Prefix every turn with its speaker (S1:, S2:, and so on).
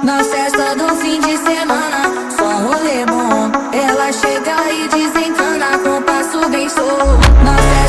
S1: Na festa do fim de semana, só rolê bom. Ela chega e desencana com passo bem show. Na festa